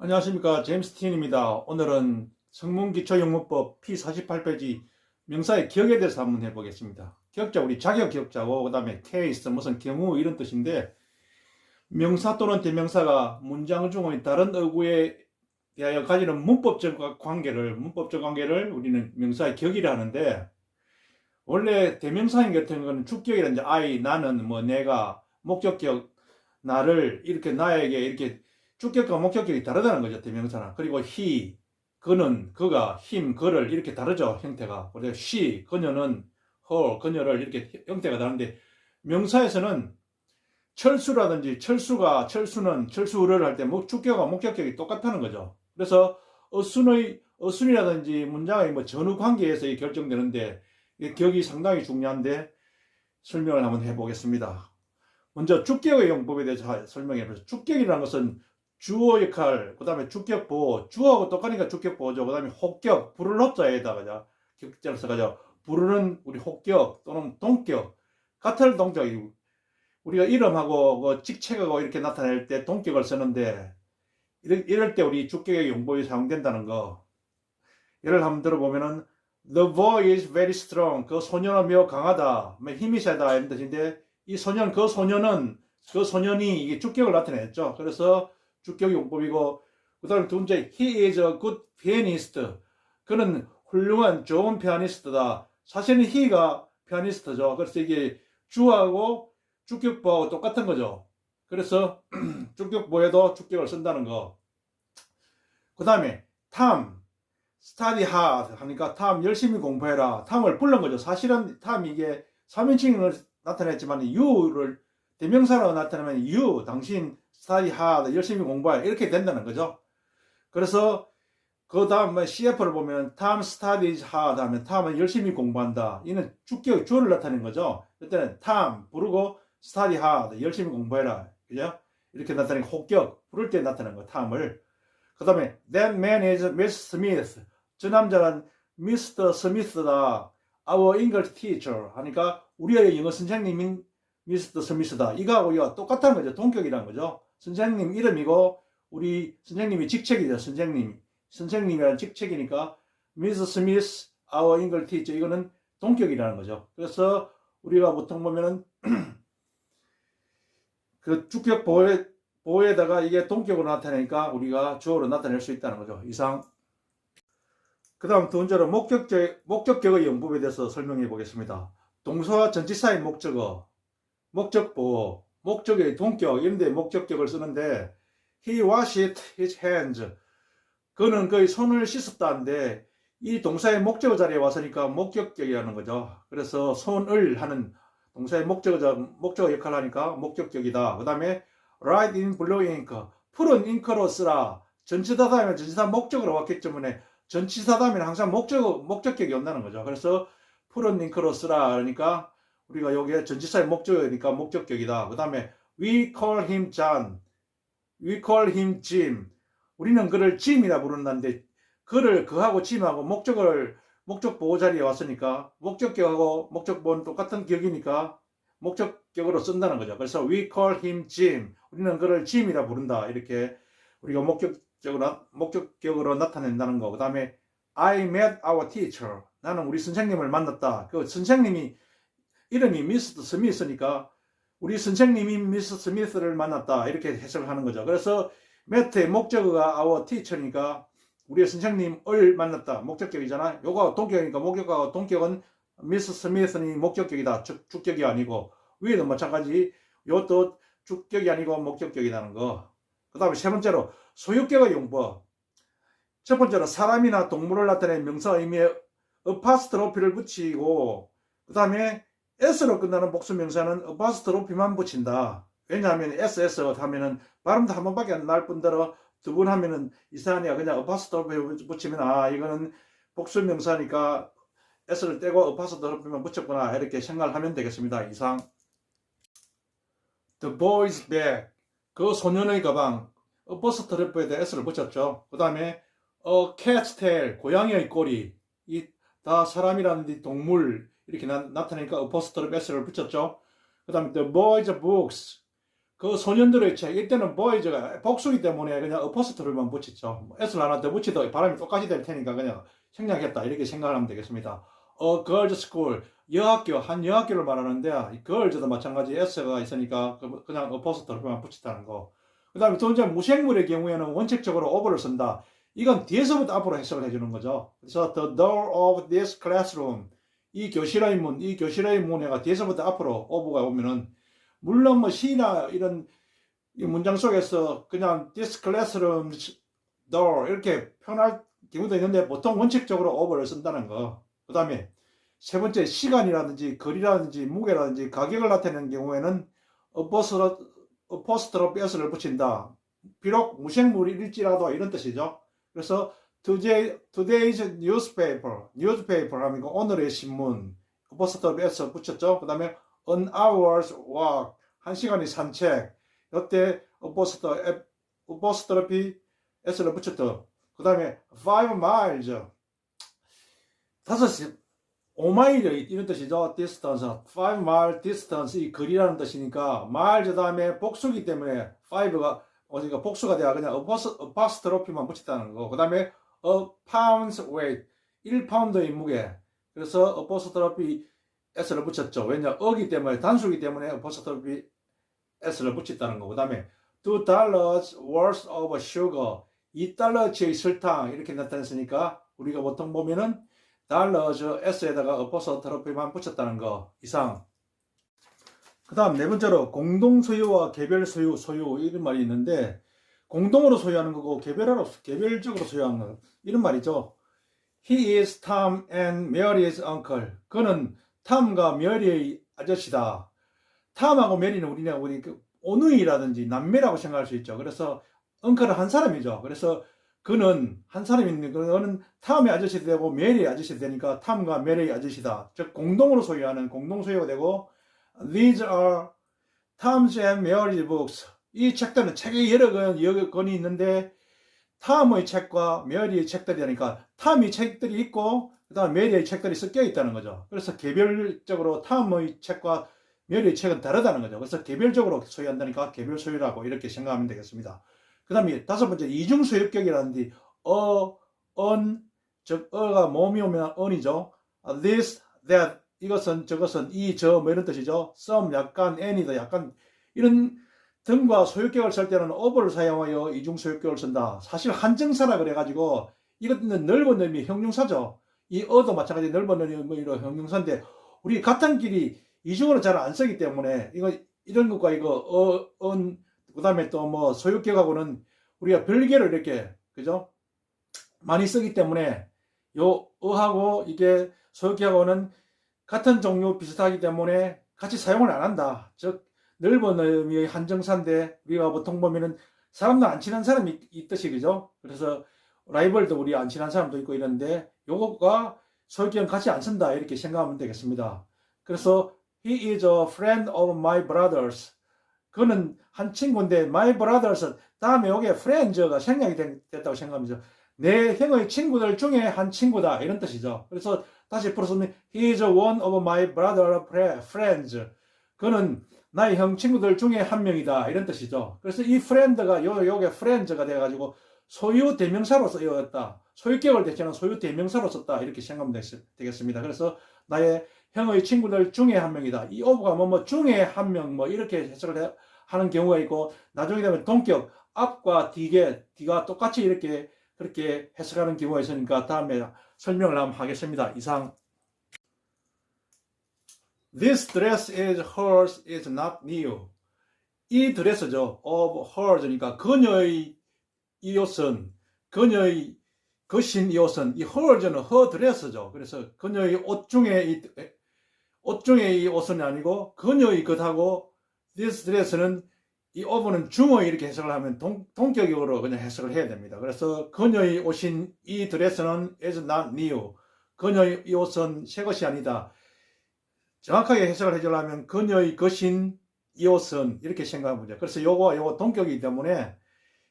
안녕하십니까. 제임스 티인입니다. 오늘은 성문기초영문법 P48페이지 명사의 기억에 대해서 한번 해보겠습니다. 기억자, 우리 자격 기억자고, 그 다음에 케이스, 무슨 경우 이런 뜻인데, 명사 또는 대명사가 문장 중의 다른 어구에 대하여 가지는 문법적 관계를 우리는 명사의 기억이라 하는데, 원래 대명사인 같은 거는 주격이라든지 I, 나는, 뭐 내가, 목적격, 나를, 이렇게 나에게 이렇게 주격과 목적격이 다르다는 거죠, 대명사는. 그리고 he, 그는, 그가, him, 그를 이렇게 다르죠, 형태가. 그리고 she, 그녀는, her, 그녀를 이렇게 형태가 다른데, 명사에서는 철수라든지 철수는, 철수를 할 때 주격과 목적격이 똑같다는 거죠. 그래서 어순이라든지 문장의 뭐 전후 관계에서 결정되는데, 기억이 상당히 중요한데, 설명을 한번 해보겠습니다. 먼저 주격의 용법에 대해서 설명해 보죠. 주격이라는 것은 주어 역할, 그 다음에 주격보호, 주어하고 똑같으니까 주격보호죠. 그 다음에 혹격, 부를 호자에다가 격자를 써가지고 부르는 우리 혹격 또는 동격, 같은 동격이 우리가 이름하고 그 직책하고 이렇게 나타낼 때 동격을 쓰는데 이럴 때 우리 주격의 용법이 사용된다는 거. 예를 한번 들어보면은 The boy is very strong. 그 소년은 매우 강하다, 힘이 세다 이런 뜻인데 이 소년, 그 소년이 이게 주격을 나타냈죠. 그래서 주격 용법이고, 그 다음에 두 번째, he is a good pianist. 그는 훌륭한 좋은 피아니스트다. 사실은 he가 피아니스트죠. 그래서 이게 주하고 주격보하고 똑같은 거죠. 그래서 주격보에도 주격을 쓴다는 거. 그 다음에 Tom, study hard 하니까 Tom 열심히 공부해라. Tom을 불른 거죠. 사실은 Tom 이게 3인칭을 나타냈지만 you를 대명사로 나타내면 you, 당신 study hard, 열심히 공부해 이렇게 된다는 거죠. 그래서 그 다음 CF를 보면 Tom studies hard 하면 Tom은 열심히 공부한다. 이는 주격, 주어를 나타내는 거죠. 그때는 Tom 부르고 study hard, 열심히 공부해라. 그죠? 이렇게 나타내는 혹격, 부를 때 나타내는 거, Tom을. 그 다음에 that man is Miss Smith. 저 남자는 Mr. Smith다. Our English teacher 하니까 우리의 영어 선생님인 Mr. Smith다. 이거하고 이거 똑같은 거죠. 동격이라는 거죠. 선생님 이름이고 우리 선생님이 직책이죠. 선생님이라는 직책이니까 Mr. Smith, Our English teacher 이거는 동격이라는 거죠. 그래서 우리가 보통 보면은 그 주격 보호에다가 이게 동격으로 나타내니까 우리가 주어로 나타낼 수 있다는 거죠. 이상. 그 다음 두 번째로 목적격의 용법에 대해서 설명해 보겠습니다. 동사와 전치사의 목적어, 목적보호, 목적의 동격 이런 데 목적격을 쓰는데 He washed his hands. 그는 그의 손을 씻었다는데 이 동사의 목적어 자리에 왔으니까 목적격이라는 거죠. 그래서 손을 하는 동사의 목적어 역할을 하니까 목적격이다. 그 다음에 write in blue ink. 푸른 잉크로 쓰라. 전치사 다음에 전치사 목적으로 왔기 때문에 전치사 다음에는 항상 목적격이 온다는 거죠. 그래서 푸른 잉크로 쓰라. 그러니까 우리가 여기에 전치사의 목적이니까 목적격이다. 그 다음에 we call him John. we call him Jim. 우리는 그를 짐이라 부른다는데 그를 그하고 짐하고 목적 보호 자리에 왔으니까 목적격하고 목적보호는 똑같은 격이니까 목적격으로 쓴다는 거죠. 그래서 we call him Jim. 우리는 그를 짐이라 부른다. 이렇게 우리가 목적격으로 나타낸다는 거. 그 다음에 I met our teacher. 나는 우리 선생님을 만났다. 그 선생님이 이름이 Mr. Smith니까 우리 선생님이 Mr. Smith를 만났다. 이렇게 해석을 하는 거죠. 그래서 met의 목적어가 our teacher니까 우리의 선생님을 만났다. 목적격이잖아. 요거 동격이니까 목적어하고 동격은 Mr. Smith는 목적격이다. 주격이 아니고 위에도 마찬가지. 요것도 주격이 아니고 목적격이라는 거. 그 다음에 세 번째로 소유격의 용법. 첫 번째로 사람이나 동물을 나타내는 명사 의미에 어파스트로피를 붙이고 그 다음에 s로 끝나는 복수명사는 어파스트로피만 붙인다. 왜냐하면 ss 하면은 발음도 한 번밖에 안 날 뿐더러 두 번 하면은 이상하니까 그냥 어파스트로피 붙이면 이거는 복수명사니까 s를 떼고 어파스트로피만 붙였구나 이렇게 생각을 하면 되겠습니다. 이상. The boy's bag. 그 소년의 가방. 어퍼스트로피에 대해 s를 붙였죠. 그 다음에 a cat's tail. 고양이의 꼬리. 이 다 사람이라는 동물 이렇게 나타내니까 어퍼스트로피 s를 붙였죠. 그 다음에 the boy's books. 그 소년들의 책, 이때는 boys가 복수기 때문에 그냥 어퍼스트로만 붙였죠. S를 하나 더 붙이도 바람이 똑같이 될 테니까 그냥 생략했다. 이렇게 생각을 하면 되겠습니다. girls school, 여학교, 한 여학교를 말하는데, girls도 마찬가지 S가 있으니까 그냥 어퍼스트로만 붙였다는 거. 그 다음에 두 번째, 무생물의 경우에는 원칙적으로 over를 쓴다. 이건 뒤에서부터 앞으로 해석을 해주는 거죠. 그래서 the door of this classroom, 이 교실의 문, 이 교실의 문에가 뒤에서부터 앞으로 over가 오면은, 물론 뭐 시나 이런 이 문장 속에서 그냥 this classroom door 이렇게 표현할 경우도 있는데 보통 원칙적으로 over를 쓴다는 거. 그 다음에 세 번째, 시간이라든지 거리라든지 무게라든지 가격을 나타내는 경우에는 apostrophe s를 붙인다. 비록 무생물일지라도 이런 뜻이죠. 그래서 today's newspaper 하면 오늘의 신문 apostrophe s 붙였죠. 그 다음에 an hour's walk, 한 시간의 산책, 이때 apostrophe s를 붙였죠. 그 다음에 5 miles, 5마일 이런 뜻이죠. distance, 5 mile distance, 이 거리라는 뜻이니까 miles 다음에 복수기 때문에 5가 그러니까 복수가 돼야 그냥 apostrophe만 붙였다는 거. 그 다음에 a pound's weight, 1파운드의 무게. 그래서 apostrophe s를 붙였죠. 왜냐, 어기 때문에, 단수기 때문에 apostrophe s를 붙였다는 거. 그 다음에 $2 worth of sugar, 2달러치의 설탕 이렇게 나타냈으니까 우리가 보통 보면은 dollars s에다가 apostrophe만 붙였다는 거 이상. 그 다음 네 번째로 공동 소유와 개별 소유, 이런 말이 있는데, 공동으로 소유하는 거고 개별적으로 소유하는 거 이런 말이죠. He is Tom and Mary's uncle. 그는 탐과 메리의 아저씨다. 탐하고 메리는 우리 오누이라든지 남매라고 생각할 수 있죠. 그래서 uncle 한 사람이죠. 그래서 그는 한 사람인데 그는 탐의 아저씨 되고 메리의 아저씨 되니까 탐과 메리의 아저씨다. 즉 공동으로 소유하는 공동 소유가 되고, These are Tom's and Mary's books. 이 책들은 책이 여러 권이 있는데 탐의 책과 메리의 책들이 하니까 탐의 책들이 있고 그 다음 메리의 책들이 섞여 있다는 거죠. 그래서 개별적으로 탐의 책과 메리의 책은 다르다는 거죠. 그래서 개별적으로 소유한다니까 개별 소유라고 이렇게 생각하면 되겠습니다. 그 다음에 다섯 번째, 이중 소유격이라는데 즉 어가 몸이 오면 on이죠. This, that, 이것은 저것은 이, 저, 뭐 이런 뜻이죠. some, 약간, any다, 약간 이런 등과 소유격을 쓸 때는 over를 사용하여 이중 소유격을 쓴다. 사실 한정사라 그래가지고 이것은 넓은 의미 형용사죠. 이 어도 마찬가지 넓은 의미로 형용사인데 우리 같은 길이 이중으로 잘 안 쓰기 때문에 이런 것과 그 다음에 또 뭐 소유격하고는 우리가 별개로 이렇게 그죠? 많이 쓰기 때문에 요 어하고 이게 소유격하고는 같은 종류 비슷하기 때문에 같이 사용을 안 한다. 즉 넓은 의미의 한정사인데 우리가 보통 보면은 사람도 안 친한 사람이 있듯이 그죠? 그래서 라이벌도 우리 안 친한 사람도 있고 이런데 요것과 소유격은 같이 안 쓴다 이렇게 생각하면 되겠습니다. 그래서 he is a friend of my brothers. 그는 한 친구인데 my brothers 다음에 여기에 friends가 생략이 됐다고 생각하면서 내 형의 친구들 중에 한 친구다 이런 뜻이죠. 그래서 다시 풀어서는 he is one of my brother friends. 그는 나의 형 친구들 중에 한 명이다 이런 뜻이죠. 그래서 이 friend가 요게 friends가 돼가지고 소유 대명사로 쓰였다. 소유격을 대체하는 소유 대명사로 썼다 이렇게 생각하면 되겠습니다. 그래서 나의 형의 친구들 중에 한 명이다. 이 of가 뭐 중에 한 명 뭐 이렇게 해석을 하는 경우가 있고 나중에 되면 동격 앞과 뒤가 똑같이 이렇게 그렇게 해석하는 경우가 있으니까 다음에 설명을 한번 하겠습니다. 이상. This dress is hers is not new. 이 드레스죠. of hers니까 그녀의 이 옷은 그녀의 것인 이 옷은 이 hers는 her dress죠. 그래서 그녀의 옷 중에 이 옷은 아니고 그녀의 것하고 this dress는 이 of는 중어 이렇게 해석을 하면 동격으로 그냥 해석을 해야 됩니다. 그래서 그녀의 옷인 이 드레스는 is not new. 그녀의 이 옷은 새 것이 아니다. 정확하게 해석을 해주려면 그녀의 것인 이 옷은 이렇게 생각합니다. 그래서 요거 동격이기 때문에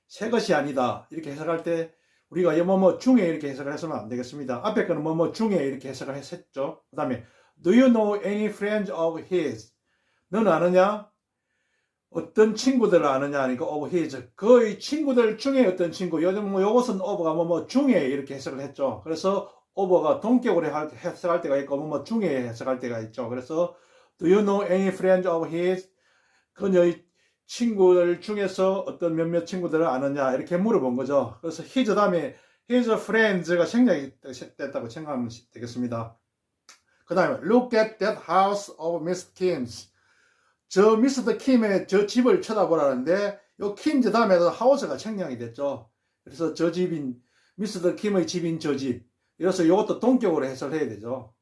새 것이 아니다. 이렇게 해석할 때 우리가 뭐뭐 중에 이렇게 해석을 해서는 안 되겠습니다. 앞에 거는 뭐뭐 중에 이렇게 해석을 했었죠. 그 다음에 Do you know any friends of his? 너는 아느냐? 어떤 친구들을 아느냐 하니까 of his. 그의 친구들 중에 어떤 친구. 요즘 뭐 요것은 of가 뭐 중에 이렇게 해석을 했죠. 그래서 of가 동격으로 해석할 때가 있고 뭐 중에 해석할 때가 있죠. 그래서 do you know any friends of his? 그녀의 친구들 중에서 어떤 몇몇 친구들을 아느냐 이렇게 물어본 거죠. 그래서 his 다음에 his friends가 생략이 됐다고 생각하면 되겠습니다. 그 다음에 look at that house of Mr. Kim's. 저 미스터 킴의 저 집을 쳐다보라는데 요 킴즈 다음에도 하우스가 생략이 됐죠. 그래서 저 집인 미스터 킴의 집인 저 집. 이래서 이것도 동격으로 해석을 해야 되죠.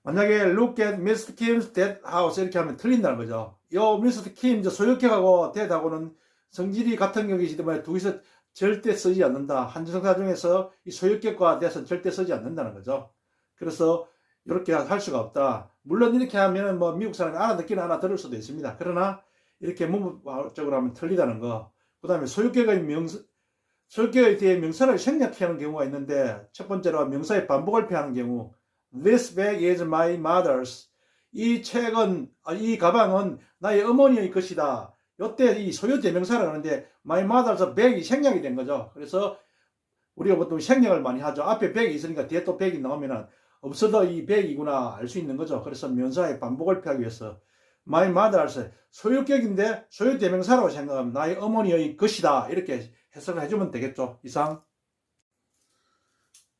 만약에 look at Mr. Kim's that house 이렇게 하면 틀린다는 거죠. 요 미스터 킴 소유격하고 that하고는 성질이 같은 격이기 때문에 둘이서 절대 쓰지 않는다. 한정사 중에서 이 소유격과 that은 절대 쓰지 않는다는 거죠. 그래서 이렇게 할 수가 없다. 물론 이렇게 하면 뭐 미국 사람이 알아듣기는 알아들을 수도 있습니다. 그러나 이렇게 문법적으로 하면 틀리다는 거. 그 다음에 소유격에 대해 명사를 생략하는 경우가 있는데 첫 번째로 명사의 반복을 피하는 경우 This bag is my mother's. 이 책은 이 가방은 나의 어머니의 것이다. 이때 이 소유 대명사를 하는데 my mother's bag이 생략이 된 거죠. 그래서 우리가 보통 생략을 많이 하죠. 앞에 bag이 있으니까 뒤에 또 bag이 나오면은 없어도 이 bag이구나 알 수 있는 거죠. 그래서 명사의 반복을 피하기 위해서 my mother's 소유격인데 소유 대명사라고 생각하면 나의 어머니의 것이다. 이렇게 해석을 해주면 되겠죠. 이상.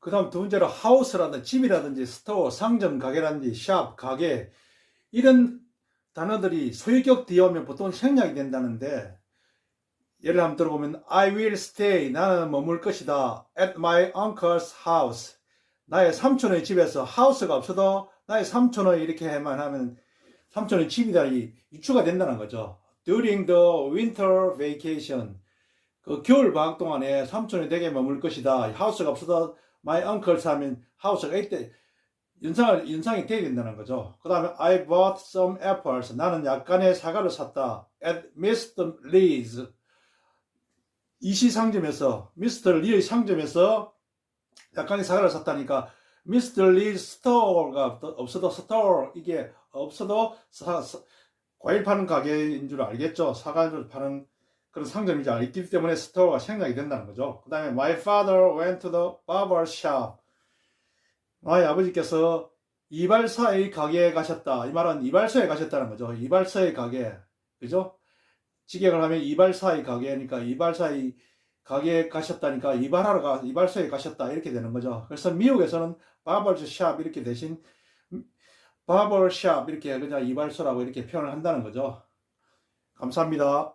그 다음 두 번째로 house라든지 집이라든지 스토어, 상점, 가게라든지 샵, 가게 이런 단어들이 소유격 뒤에 오면 보통 생략이 된다는데 예를 한번 들어보면 I will stay, 나는 머물 것이다 at my uncle's house, 나의 삼촌의 집에서 house가 없어도 나의 삼촌의 이렇게만 하면 삼촌의 집이다 유추가 된다는 거죠. During the winter vacation, 그 겨울 방학 동안에 삼촌의 댁에 머물 것이다. house가 없어도 my uncle's 하면 house가 이때 연상이 돼야 된다는 거죠. 그 다음에 I bought some apples. 나는 약간의 사과를 샀다. At Mr. Lee's. 이시 상점에서 Mr. Lee의 상점에서 약간의 사과를 샀다니까 Mr. Lee's store가 없어도 store 이게 없어도 과일 파는 가게인 줄 알겠죠. 사과를 파는 그런 상점이지 않기 때문에 스토어가 생략이 된다는 거죠. 그 다음에 my father went to the barber shop. 나의 아버지께서 이발사의 가게에 가셨다. 이 말은 이발소에 가셨다는 거죠. 이발사의 가게. 그죠? 직역을 하면 이발사의 가게니까 이발사의 가게에 가셨다니까 이발소에 가셨다. 이렇게 되는 거죠. 그래서 미국에서는 바버샵 이렇게 대신 바버샵 이렇게 그냥 이발소라고 이렇게 표현을 한다는 거죠. 감사합니다.